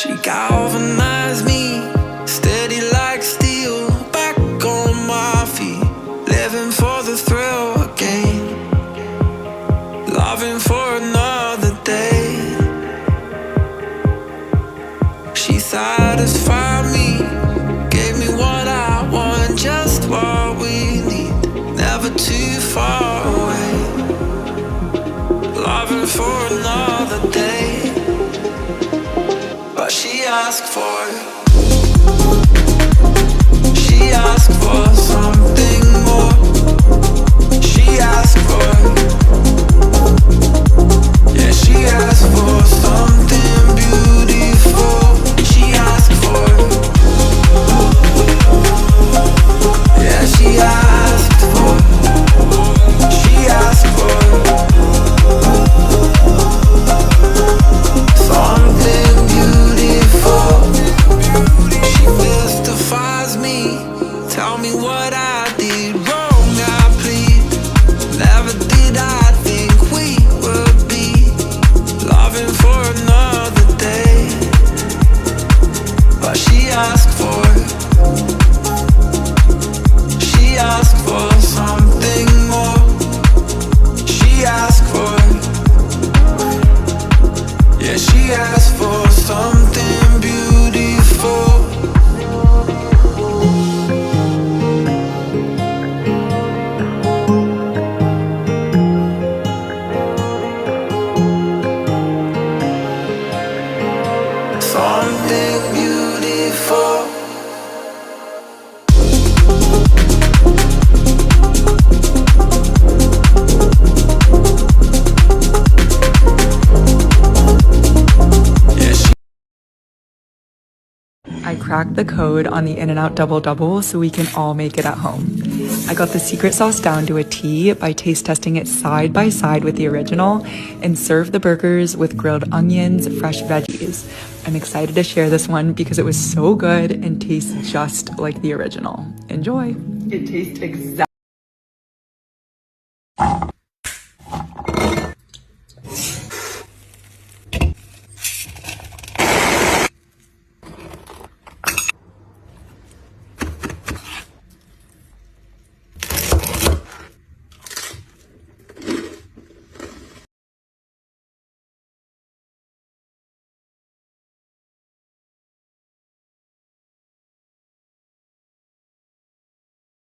She galvanized me, steady like steel, back on my feet, living for the thrill again, loving for another day. She satisfied me, gave me what I want, just what we need, never too far away, loving for another day. But she asked for it. She asked for something more. She asked for it. Yeah, she asked for something beautiful. She asked for it. Yeah, she asked for it. She asked for it. Something beautiful. She mystifies me. Tell me what I did wrong, I plead. Never did I think we would be loving for another day. But she asked for it. She asked for something more. She asked for it. Yeah, she asked for something beautiful. Something beautiful. I cracked the code on the In-N-Out Double so we can all make it at home. I got the secret sauce down to a T by taste testing it side by side with the original and served the burgers with grilled onions, fresh veggies. I'm excited to share this one because it was so good and tastes just like the original. Enjoy! It tastes exactly